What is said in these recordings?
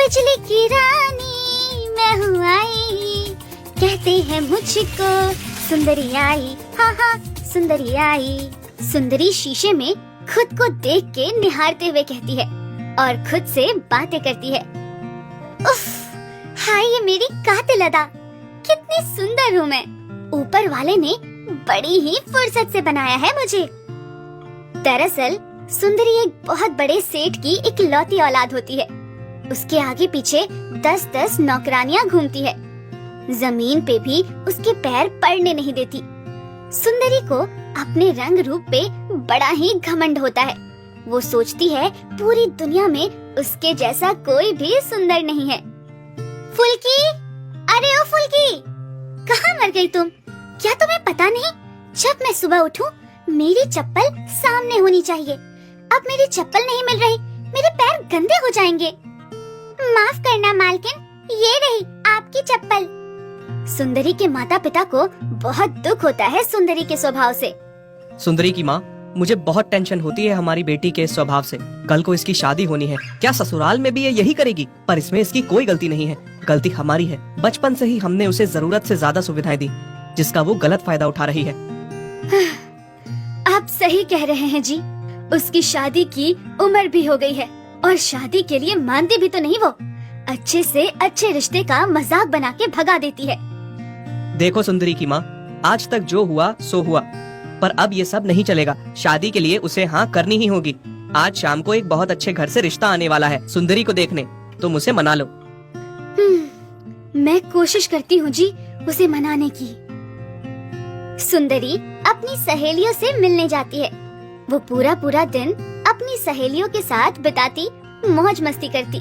बिजली की रानी मैं हूँ आई, कहते हैं मुझको सुंदरी आई, हाँ हाँ सुंदरी आई। सुंदरी शीशे में खुद को देख के निहारते हुए कहती है और खुद से बातें करती है। उफ, हाय ये मेरी कातिल अदा, कितनी सुंदर हूँ मैं। ऊपर वाले ने बड़ी ही फुर्सत से बनाया है मुझे। दरअसल सुंदरी एक बहुत बड़े सेठ की इकलौती औलाद होती है। उसके आगे पीछे 10-10 नौकरानियां घूमती है। जमीन पे भी उसके पैर पड़ने नहीं देती। सुंदरी को अपने रंग रूप पे बड़ा ही घमंड होता है। वो सोचती है पूरी दुनिया में उसके जैसा कोई भी सुंदर नहीं है। फुल्की, अरे ओ फुल्की, कहाँ मर गई तुम? क्या तुम्हें पता नहीं, जब मैं सुबह उठूं मेरी चप्पल सामने होनी चाहिए। अब मेरी चप्पल नहीं मिल रही, मेरे पैर गंदे हो जाएंगे। माफ करना मालकिन, ये रही आपकी चप्पल। सुंदरी के माता पिता को बहुत दुख होता है सुंदरी के स्वभाव से। सुंदरी की माँ, मुझे बहुत टेंशन होती है हमारी बेटी के स्वभाव से। कल को इसकी शादी होनी है, क्या ससुराल में भी ये यही करेगी? पर इसमें इसकी कोई गलती नहीं है, गलती हमारी है। बचपन से ही हमने उसे जरूरत से ज्यादा सुविधाएं दी, जिसका वो गलत फायदा उठा रही है। आप सही कह रहे हैं जी, उसकी शादी की उम्र भी हो गई है और शादी के लिए मानती भी तो नहीं वो। अच्छे से अच्छे रिश्ते का मजाक बना के भगा देती है। देखो सुंदरी की माँ, आज तक जो हुआ सो हुआ, पर अब ये सब नहीं चलेगा। शादी के लिए उसे हाँ करनी ही होगी। आज शाम को एक बहुत अच्छे घर से रिश्ता आने वाला है सुंदरी को देखने, तुम उसे मना लो। मैं कोशिश करती हूँ जी उसे मनाने की। सुंदरी अपनी सहेलियों से मिलने जाती है। वो पूरा दिन अपनी सहेलियों के साथ बिताती, मौज मस्ती करती।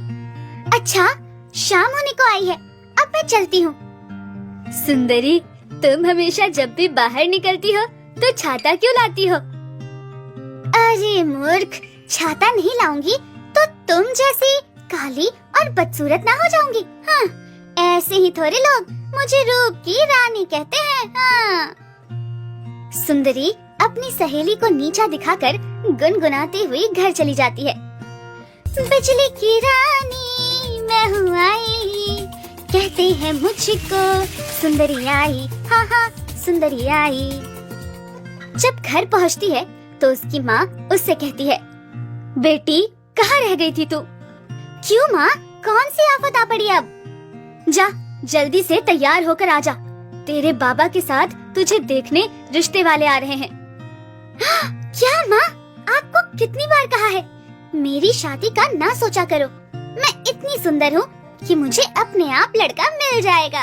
अच्छा, शाम होने को आई है, अब मैं चलती हूँ। सुंदरी, तुम हमेशा जब भी बाहर निकलती हो तो छाता क्यों लाती हो? अरे मूर्ख, छाता नहीं लाऊंगी तो तुम जैसी काली और बदसूरत ना हो जाऊंगी। हाँ, ऐसे ही थोड़े लोग मुझे रूप की रानी कहते हैं। हाँ। सुंदरी अपनी सहेली को नीचा दिखाकर गुनगुनाती हुई घर चली जाती है। बिजली की रानी मैं हूँ आई, कहते हैं मुझको सुंदरी आई, हाँ हाँ सुंदरी आई। जब घर पहुँचती है तो उसकी माँ उससे कहती है, बेटी कहाँ रह गई थी तू? क्यों माँ, कौन सी आफत आ पड़ी अब? जा जल्दी से तैयार होकर आ जा, तेरे बाबा के साथ तुझे देखने रिश्ते वाले आ रहे हैं। क्या माँ, आपको कितनी बार कहा है मेरी शादी का ना सोचा करो। मैं इतनी सुंदर हूँ कि मुझे अपने आप लड़का मिल जाएगा।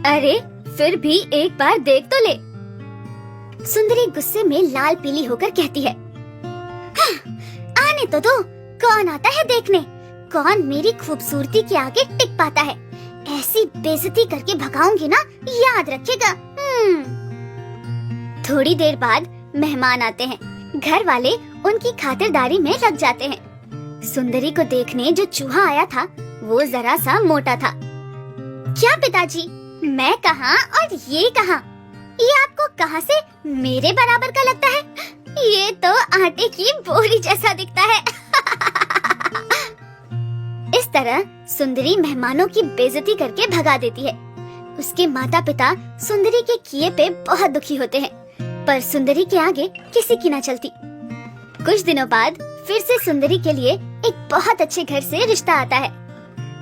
अरे फिर भी एक बार देख तो ले। सुंदरी गुस्से में लाल पीली होकर कहती है, हाँ, आने तो दो, कौन आता है देखने, कौन मेरी खूबसूरती के आगे टिक पाता है। ऐसी बेइज्जती करके भगाऊंगी ना, याद रखेगा। थोड़ी देर बाद मेहमान आते हैं। घर वाले उनकी खातिरदारी में लग जाते हैं। सुंदरी को देखने जो चूहा आया था वो जरा सा मोटा था। क्या पिताजी, मैं कहाँ और ये कहाँ? ये आपको कहाँ से मेरे बराबर का लगता है? ये तो आटे की बोरी जैसा दिखता है। इस तरह सुंदरी मेहमानों की बेइज्जती करके भगा देती है। उसके माता पिता सुंदरी के किए पे बहुत दुखी होते हैं, पर सुंदरी के आगे किसी की न चलती। कुछ दिनों बाद फिर से सुंदरी के लिए एक बहुत अच्छे घर से रिश्ता आता है।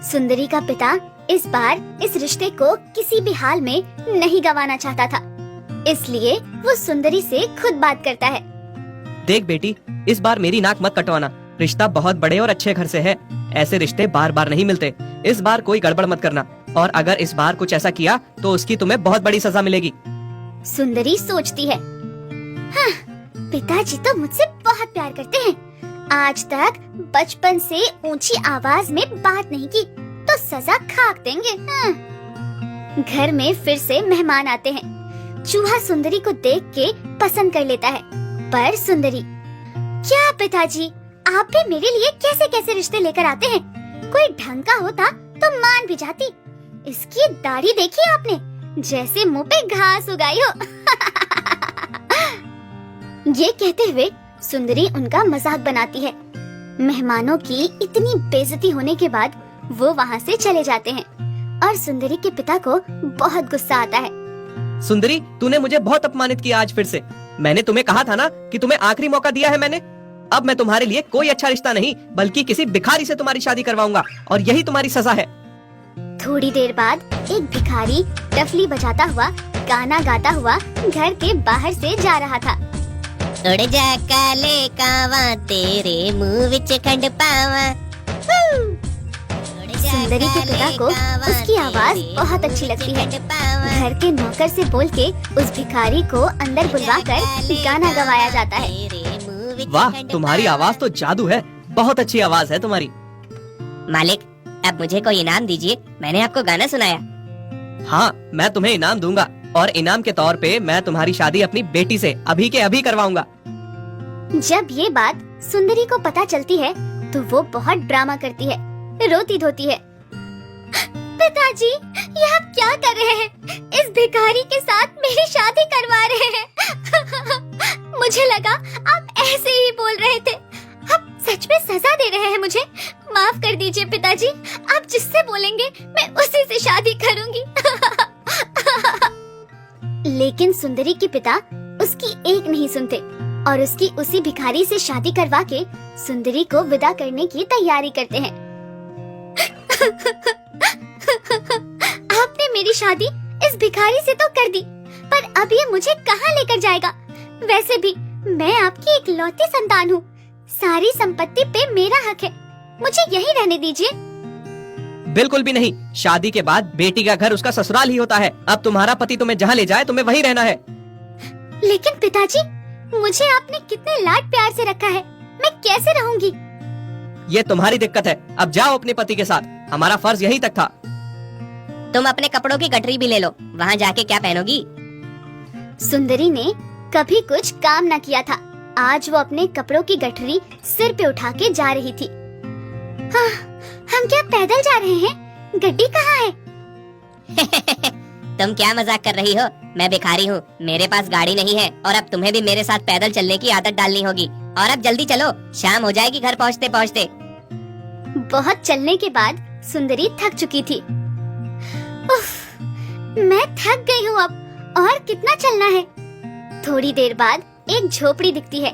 सुंदरी का पिता इस बार इस रिश्ते को किसी भी हाल में नहीं गंवाना चाहता था, इसलिए वो सुंदरी से खुद बात करता है। देख बेटी, इस बार मेरी नाक मत कटवाना, रिश्ता बहुत बड़े और अच्छे घर से है। ऐसे रिश्ते बार बार नहीं मिलते। इस बार कोई गड़बड़ मत करना, और अगर इस बार कुछ ऐसा किया तो उसकी तुम्हें बहुत बड़ी सजा मिलेगी। सुंदरी सोचती है, हाँ, पिताजी तो मुझसे बहुत प्यार करते हैं। आज तक बचपन से ऊंची आवाज में बात नहीं की तो सजा खाक देंगे। हाँ। घर में फिर से मेहमान आते हैं। चूहा सुंदरी को देख के पसंद कर लेता है, पर सुंदरी, क्या पिताजी, आप भी मेरे लिए कैसे कैसे रिश्ते लेकर आते हैं? कोई ढंग का होता तो मान भी जाती। इसकी दाढ़ी देखी आपने, जैसे मुंह पे घास उगाई हो। ये कहते हुए सुंदरी उनका मजाक बनाती है। मेहमानों की इतनी बेइज्जती होने के बाद वो वहाँ से चले जाते हैं और सुंदरी के पिता को बहुत गुस्सा आता है। सुंदरी, तूने मुझे बहुत अपमानित किया आज फिर से। मैंने तुम्हें कहा था ना कि तुम्हें आखिरी मौका दिया है मैंने। अब मैं तुम्हारे लिए कोई अच्छा रिश्ता नहीं बल्कि किसी भिखारी से तुम्हारी शादी करवाऊंगा और यही तुम्हारी सजा है। थोड़ी देर बाद एक भिखारी टफली बजाता हुआ गाना गाता हुआ घर के बाहर से जा रहा था। उड़ जा काले कावा तेरे मुंह विच खंड पावा। सुंदरी के पिता को उसकी आवाज बहुत अच्छी लगती है। घर के नौकर से बोल के उस भिखारी को अंदर बुलवाकर गाना गवाया जाता है। वाह, तुम्हारी आवाज तो जादू है। बहुत अच्छी आवाज है तुम्हारी। मालिक, अब मुझे कोई इनाम दीजिए, मैंने आपको गाना सुनाया। हाँ, मैं तुम्हें इनाम दूंगा और इनाम के तौर पे मैं तुम्हारी शादी अपनी बेटी से अभी के अभी करवाऊंगा। जब ये बात सुंदरी को पता चलती है तो वो बहुत ड्रामा करती है, रोती धोती है। पिताजी, ये आप क्या कर रहे हैं? इस भिखारी के साथ मेरी शादी करवा रहे हैं। मुझे लगा आप ऐसे ही बोल रहे थे। आप सच में सजा दे रहे हैं मुझे। माफ कर दीजिए पिताजी, आप जिससे बोलेंगे मैं उसी से शादी करूंगी। लेकिन सुंदरी के पिता उसकी एक नहीं सुनते और उसकी उसी भिखारी से शादी करवा के सुंदरी को विदा करने की तैयारी करते हैं। आपने मेरी शादी इस भिखारी से तो कर दी, पर अब ये मुझे कहाँ लेकर जाएगा? वैसे भी मैं आपकी इकलौती संतान हूँ। सारी संपत्ति पे मेरा हक है, मुझे यहीं रहने दीजिए। बिल्कुल भी नहीं। शादी के बाद बेटी का घर उसका ससुराल ही होता है। अब तुम्हारा पति तुम्हें जहाँ ले जाए तुम्हें वहीं रहना है। लेकिन पिताजी, मुझे आपने कितने लाड प्यार से रखा है, मैं कैसे रहूंगी? ये तुम्हारी दिक्कत है। अब जाओ अपने पति के साथ। हमारा फर्ज यहीं तक था। तुम अपने कपड़ों की गठरी भी ले लो, वहाँ जाके क्या पहनोगी? सुंदरी ने कभी कुछ काम न किया था। आज वो अपने कपड़ों की गठरी सिर पे उठा के जा रही थी। हाँ, हम क्या पैदल जा रहे हैं? गड्डी कहाँ है? तुम क्या मजाक कर रही हो? मैं भिखारी हूँ, मेरे पास गाड़ी नहीं है और अब तुम्हें भी मेरे साथ पैदल चलने की आदत डालनी होगी। और अब जल्दी चलो, शाम हो जाएगी घर पहुँचते पहुँचते। बहुत चलने के बाद सुंदरी थक चुकी थी। उफ, मैं थक गई हूँ अब, और कितना चलना है? थोड़ी देर बाद एक झोपड़ी दिखती है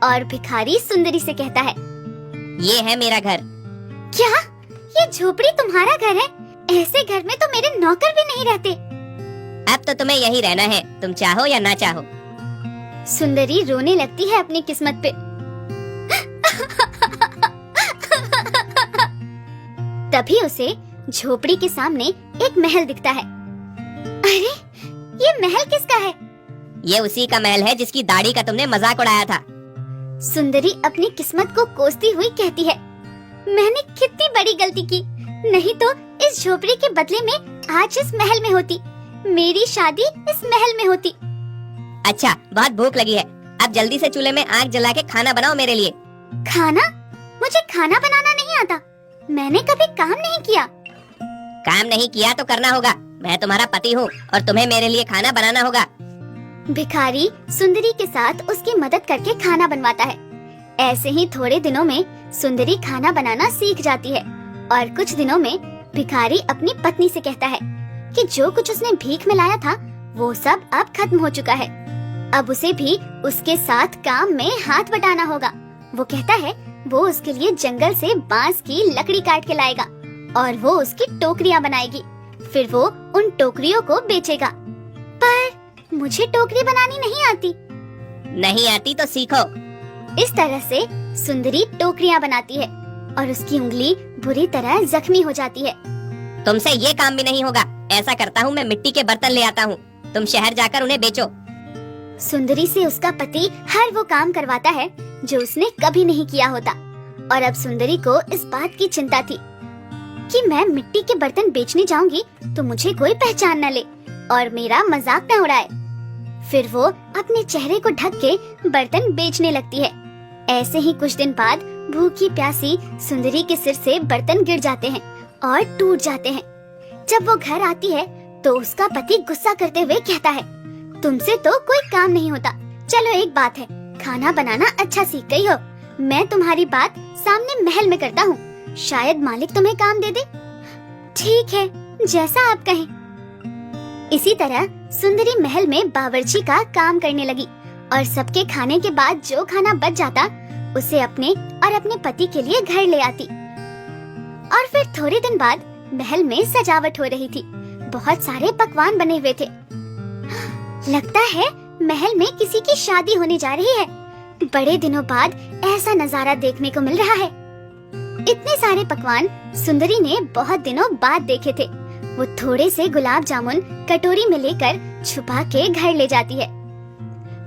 और भिखारी सुंदरी से कहता है, ये है मेरा घर। क्या ये झोपड़ी तुम्हारा घर है? ऐसे घर में तो मेरे नौकर भी नहीं रहते। अब तो तुम्हें यही रहना है, तुम चाहो या ना चाहो। सुंदरी रोने लगती है अपनी किस्मत पे। तभी उसे झोपड़ी के सामने एक महल दिखता है। अरे, ये महल किसका है? ये उसी का महल है जिसकी दाढ़ी का तुमने मजाक उड़ाया था। सुंदरी अपनी किस्मत को कोसती हुई कहती है, मैंने कितनी बड़ी गलती की। नहीं तो इस झोपड़ी के बदले में आज इस महल में होती, मेरी शादी इस महल में होती। अच्छा, बहुत भूख लगी है, अब जल्दी से चूल्हे में आग जला के खाना बनाओ मेरे लिए। खाना? मुझे खाना बनाना नहीं आता, मैंने कभी काम नहीं किया। काम नहीं किया तो करना होगा, मैं तुम्हारा पति हूँ और तुम्हें मेरे लिए खाना बनाना होगा। भिखारी सुंदरी के साथ उसकी मदद करके खाना बनवाता है। ऐसे ही थोड़े दिनों में सुंदरी खाना बनाना सीख जाती है और कुछ दिनों में भिखारी अपनी पत्नी से कहता है कि जो कुछ उसने भीख में लाया था वो सब अब खत्म हो चुका है। अब उसे भी उसके साथ काम में हाथ बटाना होगा। वो कहता है वो उसके लिए जंगल से बांस की लकड़ी काट के लाएगा और वो उसकी टोकरियां बनाएगी। फिर वो उन टोकरियों को बेचेगा। पर मुझे टोकरी बनानी नहीं आती। नहीं आती तो सीखो। इस तरह से सुंदरी टोकरियां बनाती है और उसकी उंगली बुरी तरह जख्मी हो जाती है। तुमसे ये काम भी नहीं होगा। ऐसा करता हूँ, मैं मिट्टी के बर्तन ले आता हूँ, तुम शहर जाकर उन्हें बेचो। सुंदरी से उसका पति हर वो काम करवाता है जो उसने कभी नहीं किया होता और अब सुंदरी को इस बात की चिंता थी कि मैं मिट्टी के बर्तन बेचने जाऊंगी तो मुझे कोई पहचान न ले और मेरा मजाक न उड़ाए। फिर वो अपने चेहरे को ढक के बर्तन बेचने लगती है। ऐसे ही कुछ दिन बाद भूखी प्यासी सुंदरी के सिर से बर्तन गिर जाते हैं और टूट जाते हैं। जब वो घर आती है तो उसका पति गुस्सा करते हुए कहता है, तुमसे तो कोई काम नहीं होता। चलो एक बात है, खाना बनाना अच्छा सीख गई हो, मैं तुम्हारी बात सामने महल में करता हूँ, शायद मालिक तुम्हें काम दे दे। ठीक है, जैसा आप कहें। इसी तरह सुंदरी महल में बावर्ची का काम करने लगी और सबके खाने के बाद जो खाना बच जाता उसे अपने और अपने पति के लिए घर ले आती। और फिर थोड़े दिन बाद महल में सजावट हो रही थी। बहुत सारे पकवान बने हुए थे। लगता है महल में किसी की शादी होने जा रही है। बड़े दिनों बाद ऐसा नजारा देखने को मिल रहा है। इतने सारे पकवान सुंदरी ने बहुत दिनों बाद देखे थे। वो थोड़े से गुलाब जामुन कटोरी में लेकर छुपा के घर ले जाती है।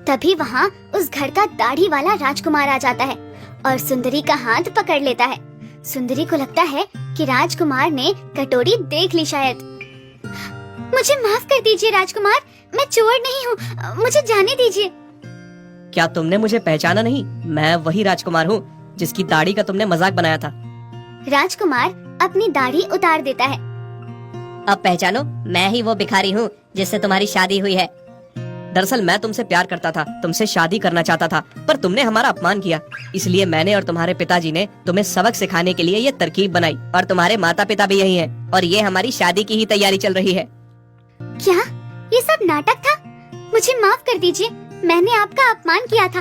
तभी वहाँ उस घर का दाढ़ी वाला राजकुमार आ जाता है और सुंदरी का हाथ पकड़ लेता है। सुंदरी को लगता है कि राजकुमार ने कटोरी देख ली शायद। मुझे माफ कर दीजिए राजकुमार, मैं चोर नहीं हूँ, मुझे जाने दीजिए। क्या तुमने मुझे पहचाना नहीं? मैं वही राजकुमार हूँ जिसकी दाढ़ी का तुमने मजाक बनाया था। राजकुमार अपनी दाढ़ी उतार देता है। अब पहचानो, मैं ही वो भिखारी हूँ जिससे तुम्हारी शादी हुई है। दरअसल मैं तुमसे प्यार करता था, तुमसे शादी करना चाहता था, पर तुमने हमारा अपमान किया। इसलिए मैंने और तुम्हारे पिताजी ने तुम्हें सबक सिखाने के लिए ये तरकीब बनाई। और तुम्हारे माता पिता भी यही हैं और ये हमारी शादी की ही तैयारी चल रही है। क्या ये सब नाटक था? मुझे माफ कर दीजिए, मैंने आपका अपमान किया था।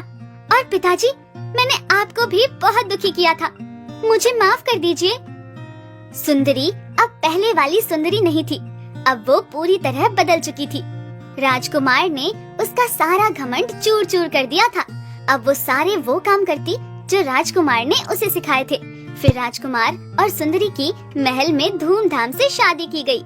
और पिताजी, मैंने आपको भी बहुत दुखी किया था, मुझे माफ कर दीजिए। सुंदरी अब पहले वाली सुंदरी नहीं थी, अब वो पूरी तरह बदल चुकी थी। राजकुमार ने उसका सारा घमंड चूर चूर कर दिया था। अब वो सारे वो काम करती जो राजकुमार ने उसे सिखाए थे। फिर राजकुमार और सुंदरी की महल में धूमधाम से शादी की गई।